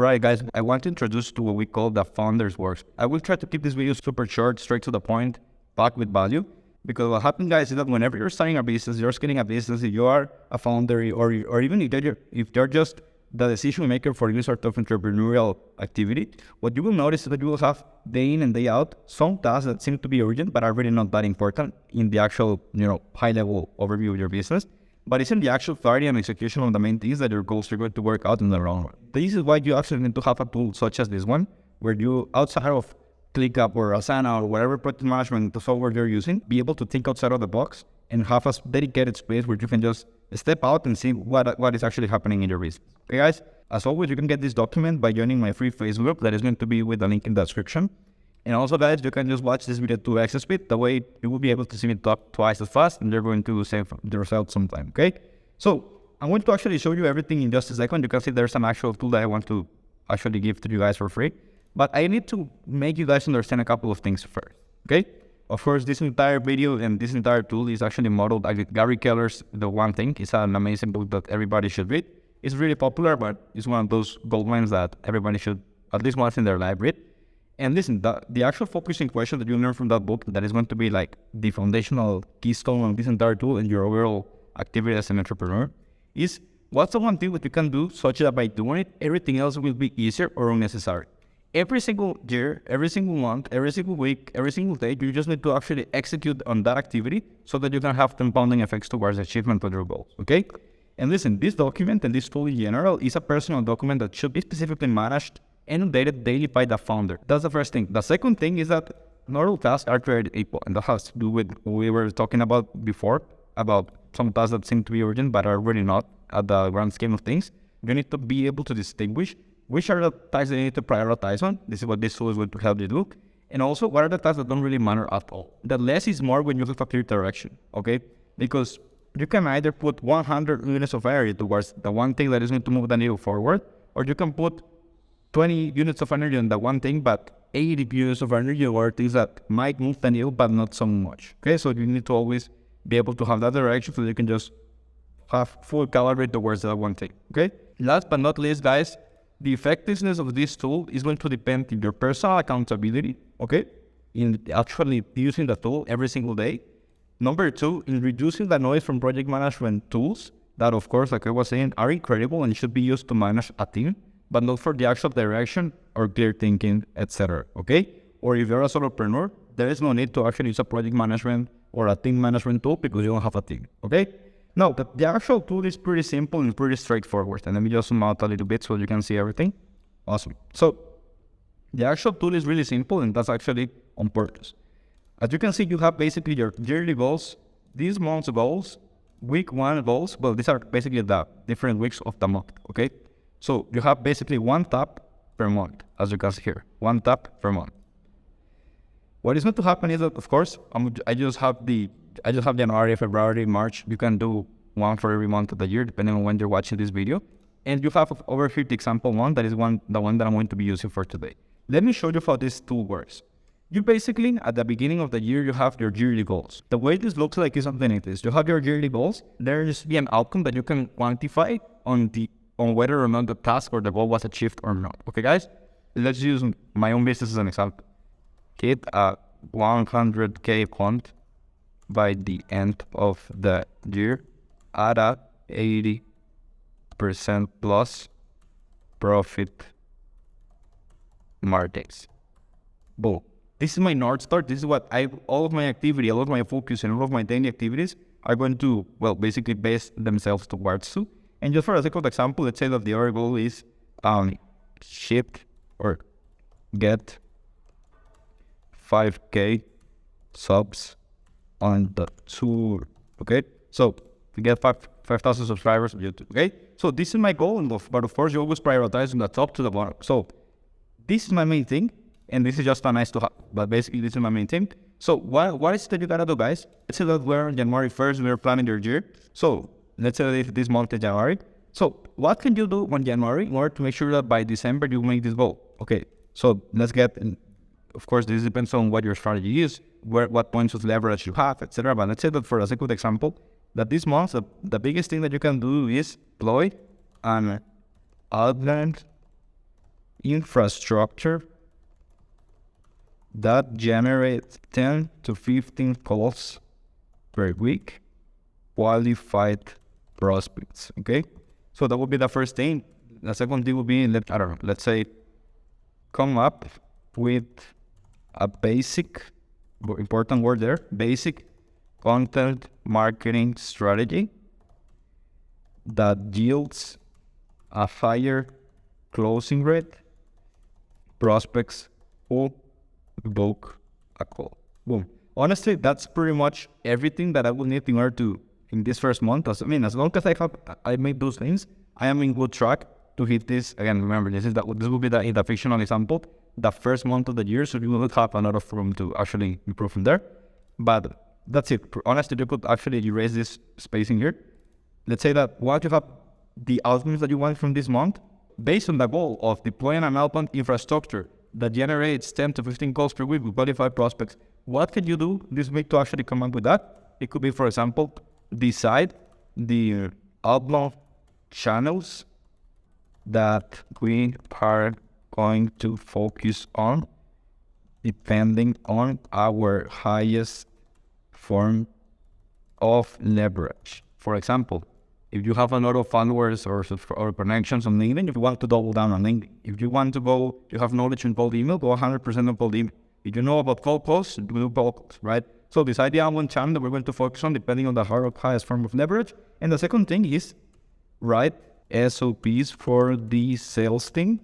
Alright guys, I want to introduce to what we call the Founders Works. I will try to keep this video super short, straight to the point, packed with value. Because what happens, guys, is that whenever you're starting a business, you're scaling a business, if you are a founder or even if you're just the decision maker for any sort of entrepreneurial activity, what you will notice is that you will have day in and day out some tasks that seem to be urgent but are really not that important in the actual, high level overview of your business. But it's in the actual clarity and execution of the main things that your goals are going to work out in the long run. This is why you actually need to have a tool such as this one, where you, outside of ClickUp or Asana or whatever project management software you're using, be able to think outside of the box and have a dedicated space where you can just step out and see what is actually happening in your business. Okay guys, as always, you can get this document by joining my free Facebook group that is going to be with the link in the description. And also guys, you can just watch this video 2x speed, that way you will be able to see me talk twice as fast and you're going to save yourself some time, okay? So I'm going to actually show you everything in just a second. You can see there's an actual tool that I want to actually give to you guys for free. But I need to make you guys understand a couple of things first, okay? Of course, this entire video and this entire tool is actually modeled by Gary Keller's The One Thing. It's an amazing book that everybody should read. It's really popular, but it's one of those gold mines that everybody should at least once in their life read. And listen, the actual focusing question that you learn from that book, that is going to be like the foundational keystone of this entire tool and your overall activity as an entrepreneur, is what's the one thing that you can do such that by doing it, everything else will be easier or unnecessary. Every single year, every single month, every single week, every single day, you just need to actually execute on that activity so that you can have compounding effects towards the achievement of your goals, okay? And listen, this document and this tool in general is a personal document that should be specifically managed and updated daily by the founder. That's the first thing. The second thing is that not all tasks are created equal, and that has to do with what we were talking about before, about some tasks that seem to be urgent but are really not at the grand scheme of things. You need to be able to distinguish which are the tasks that you need to prioritize on. This is what this tool is going to help you do. And also, what are the tasks that don't really matter at all? The less is more when you have a clear direction, okay? Because you can either put 100 units of energy towards the one thing that is going to move the needle forward, or you can put 20 units of energy on the one thing, but 80 units of energy or things that might move the needle, but not so much. Okay, so you need to always be able to have that direction so you can just have full calibrate towards that one thing. Okay, last but not least, guys, the effectiveness of this tool is going to depend on your personal accountability, okay, in actually using the tool every single day. Number two, in reducing the noise from project management tools that, of course, like I was saying, are incredible and should be used to manage a team, but not for the actual direction or clear thinking, etc. Okay? Or if you're a solopreneur, there is no need to actually use a project management or a team management tool because you don't have a team. Okay? Now, the actual tool is pretty simple and pretty straightforward. And let me just zoom out a little bit so you can see everything. Awesome. So, the actual tool is really simple, and that's actually on purpose. As you can see, you have basically your yearly goals, these month's goals, week one goals. Well, these are basically the different weeks of the month. Okay? So you have basically one tab per month, as you can see here, one tab per month. What is going to happen is that, of course, I just have January, February, March. You can do one for every month of the year, depending on when you're watching this video. And you have over here the example one, that is the one that I'm going to be using for today. Let me show you how this tool works. You basically, at the beginning of the year, you have your yearly goals. The way this looks like is something like this. You have your yearly goals. There is an outcome that you can quantify on whether or not the task or the goal was achieved or not. Okay, guys? Let's use my own business as an example. Hit a 100K fund by the end of the year at a 80% plus profit margins. Boom. This is my North Star. This is what all of my activity, all of my focus, and all of my daily activities are going to, well, basically base themselves towards to. And just for a second example, let's say that the other goal is ship or get 5K subs on the tool. Okay, so to get 5,000 subscribers on YouTube. Okay, so this is my goal, but of course you always prioritize from the top to the bottom. So this is my main thing, and this is just a nice to have. But basically, this is my main thing. So what is it that you gotta do, guys? Let's say that we're on January 1st, we're planning your year. So let's say if this month is January. So what can you do on January in order to make sure that by December you make this goal? Okay, so let's get, of course, this depends on what your strategy is, what points of leverage you have, etc. But let's say that for a second example, that this month, the biggest thing that you can do is deploy an outbound infrastructure that generates 10 to 15 calls per week, qualified prospects, okay? So that would be the first thing. The second thing would be, let's say, come up with a basic, important word there, basic content marketing strategy that yields a higher closing rate, prospects who book a call. Boom. Honestly, that's pretty much everything that I will need in order to, in this first month. As long as I made those things, I am in good track to hit this. Again, remember, this will be the fictional example, the first month of the year, so you will have a lot of room to actually improve from there. But that's it. Honestly, you could actually erase this space in here. Let's say that once you have the outcomes that you want from this month, based on the goal of deploying an outbound infrastructure that generates 10 to 15 calls per week with qualified prospects, what can you do this week to actually come up with that? It could be, for example, decide the outbound channels that we are going to focus on depending on our highest form of leverage. For example, if you have a lot of followers or connections on LinkedIn, if you want to double down on LinkedIn. If you want to go, you have knowledge in cold email, go 100% on cold email. If you know about cold posts, do cold posts, right? So decide the one channel that we're going to focus on depending on the highest form of leverage. And the second thing is write SOPs for the sales team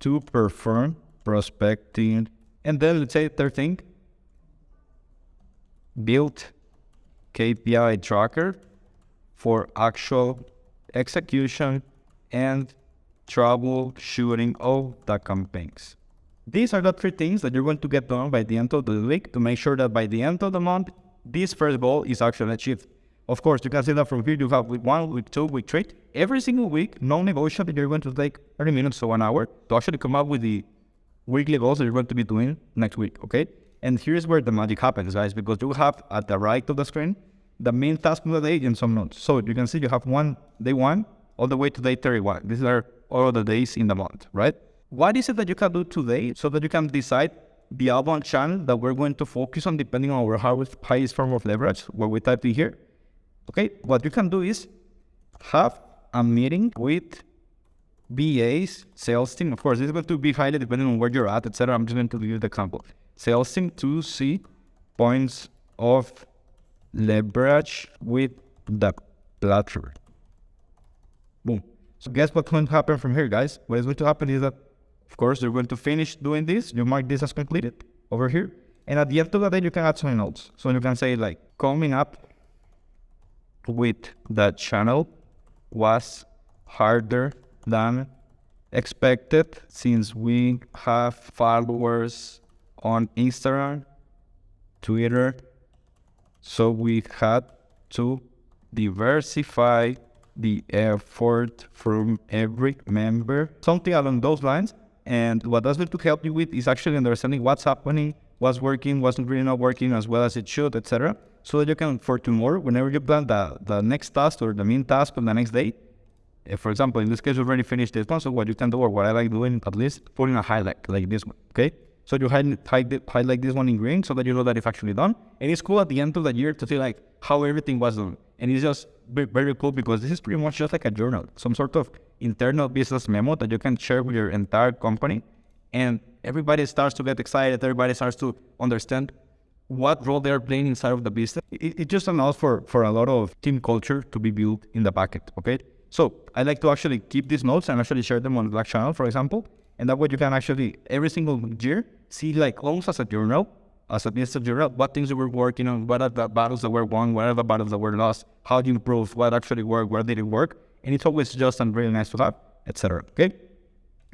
to perform prospecting. And then let's say third thing, build KPI tracker for actual execution and troubleshooting of the campaigns. These are the three things that you're going to get done by the end of the week to make sure that by the end of the month, this first goal is actually achieved. Of course, you can see that from here, you have week 1, week 2, week 3. Every single week, non-negotiable, you're going to take 30 minutes to 1 hour to actually come up with the weekly goals that you're going to be doing next week, okay? And here's where the magic happens, guys, because you have at the right of the screen, the main task of the day and some notes. So you can see you have day 1 all the way to day 31. These are all of the days in the month, right? What is it that you can do today so that you can decide the outbound channel that we're going to focus on depending on our highest form of leverage, what we typed in here? Okay, what you can do is have a meeting with BAs, sales team. Of course, this is going to be highly depending on where you're at, etc. I'm just going to give you the example. Sales team to see points of leverage with the platform. Boom. So guess what's going to happen from here, guys? What is going to happen is that, of course, you're going to finish doing this. You mark this as completed over here. And at the end of the day, you can add some notes. So you can say like, coming up with the channel was harder than expected since we have followers on Instagram, Twitter, so we had to diversify the effort from every member, something along those lines. And what that's going to help you with is actually understanding what's happening, what's working, what's really not working as well as it should, etc. So that you can, for tomorrow, whenever you plan the next task or the main task on the next day, for example, in this case, you already finished this one. So what you can do, or what I like doing at least, putting a highlight like this one, okay? So you highlight this one in green so that you know that it's actually done. And it's cool at the end of the year to see like how everything was done. And it's just very cool because this is pretty much just like a journal, some sort of internal business memo that you can share with your entire company. And everybody starts to get excited. Everybody starts to understand what role they're playing inside of the business. It just allows for a lot of team culture to be built in the backend, okay? So I like to actually keep these notes and actually share them on Slack channel, for example. And that way you can actually, every single year, see like almost as a journal, as a business journal, what things that we're working on, what are the battles that were won, what are the battles that were lost, how do you improve, what actually worked, where did it work. And it's always just really nice to have, etc. Okay?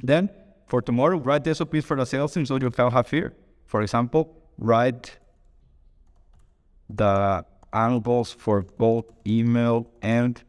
Then for tomorrow, write the SOPs for the sales team so you can have here. For example, write the angles for both email and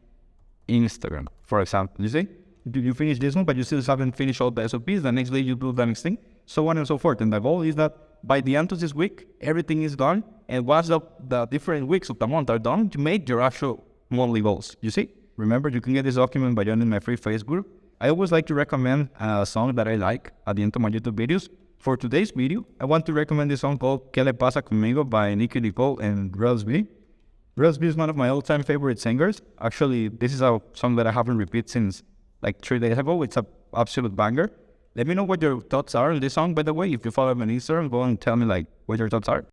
Instagram, for example. You see? You finish this one, but you still haven't finished all the SOPs. The next day you do the next thing, so on and so forth. And the goal is that by the end of this week, everything is done. And once the different weeks of the month are done, you make your actual monthly goals. You see? Remember, you can get this document by joining my free Facebook group. I always like to recommend a song that I like at the end of my YouTube videos. For today's video, I want to recommend this song called ¿Qué le pasa conmigo by Nicki Nicole and IrReSsIsTiBlE. IrReSsIsTiBlE is one of my all-time favorite singers. Actually, this is a song that I haven't repeated since like 3 days ago. It's an absolute banger. Let me know what your thoughts are on this song, by the way. If you follow me on Instagram, go and tell me like what your thoughts are.